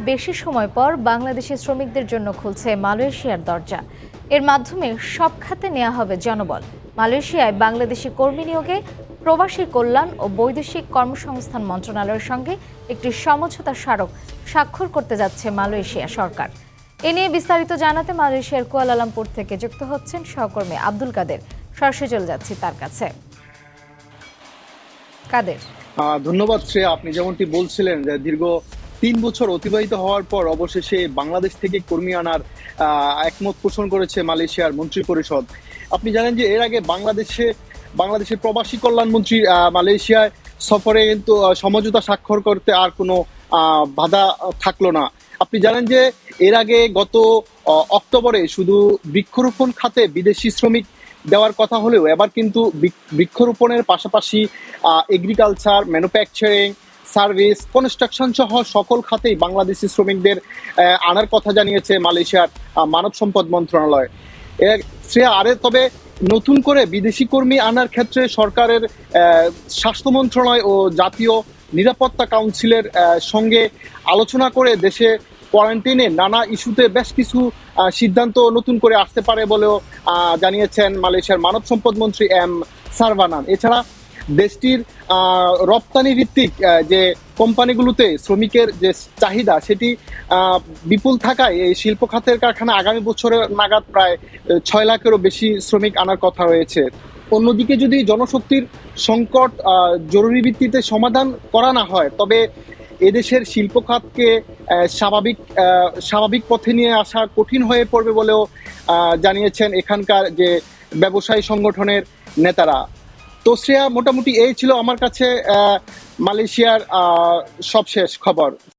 বেশি সময় পর বাংলাদেশি শ্রমিকদের জন্য খুলছে মালয়েশিয়ার দরজা। এর মাধ্যমে সব খাতে নেওয়া হবে জনবল। মালয়েশিয়ায় বাংলাদেশি কর্মী নিয়োগে প্রবাসী কল্যাণ ও বৈদেশিক কর্মসংস্থান মন্ত্রণালয়ের সঙ্গে একটি সমঝোতা স্মারক স্বাক্ষর করতে যাচ্ছে মালয়েশিয়া সরকার। এ নিয়ে বিস্তারিত জানাতে মালয়েশিয়ার কুয়ালালামপুর থেকে যুক্ত হচ্ছেন সহকর্মী আব্দুল কাদের। সরাসরি চলে যাচ্ছি তার কাছে। কাদের, ধন্যবাদ শ্রেয়া। আপনি যেমনটি বলছিলেন যে দীর্ঘ 3 বছর অতিবাহিত হওয়ার পর অবশেষে বাংলাদেশ থেকে কর্মী আনার একমত পোষণ করেছে মালয়েশিয়ার মন্ত্রী পরিষদ। আপনি জানেন যে এর আগে বাংলাদেশের প্রবাসী কল্যাণ মন্ত্রী মালয়েশিয়ায় সফরে কিন্তু সমঝোতা স্বাক্ষর করতে আর কোনো বাধা থাকলো না। আপনি জানেন যে এর আগে গত অক্টোবরে শুধু বৃক্ষরোপণ খাতে বিদেশি শ্রমিক দেওয়ার কথা হলেও এবার কিন্তু বৃক্ষরোপণের পাশাপাশি এগ্রিকালচার, ম্যানুফ্যাকচারিং, সার্ভিস, কনস্ট্রাকশন সহ সকল খাতেই বাংলাদেশি শ্রমিকদের আনার কথা জানিয়েছে মালয়েশিয়ার মানব সম্পদ মন্ত্রণালয়। শ্রেয়া, তবে নতুন করে বিদেশি কর্মী আনার ক্ষেত্রে সরকারের স্বাস্থ্য মন্ত্রণালয় ও জাতীয় নিরাপত্তা কাউন্সিলের সঙ্গে আলোচনা করে দেশে কোয়ারেন্টাইনে নানা ইস্যুতে বেশ কিছু সিদ্ধান্ত নতুন করে আসতে পারে বলেও জানিয়েছেন মালয়েশিয়ার মানব সম্পদ মন্ত্রী এম সারভানান। এছাড়া দেশটির রপ্তানি ভিত্তিক যে কোম্পানিগুলোতে শ্রমিকের যে চাহিদা সেটি বিপুল থাকায় এই শিল্প খাতের কারখানা আগামী বছরের নাগাদ প্রায় 6 লাখেরও বেশি শ্রমিক আনার কথা রয়েছে। অন্যদিকে যদি জনশক্তির সংকট জরুরি সমাধান করা না হয়, তবে এদেশের শিল্প খাতকে স্বাভাবিক পথে নিয়ে আসা কঠিন হয়ে পড়বে বলেও জানিয়েছেন এখানকার যে ব্যবসায়ী সংগঠনের নেতারা। তো শ্রেয়া, মোটামুটি এই ছিল আমার কাছে মালয়েশিয়ার সবশেষ খবর।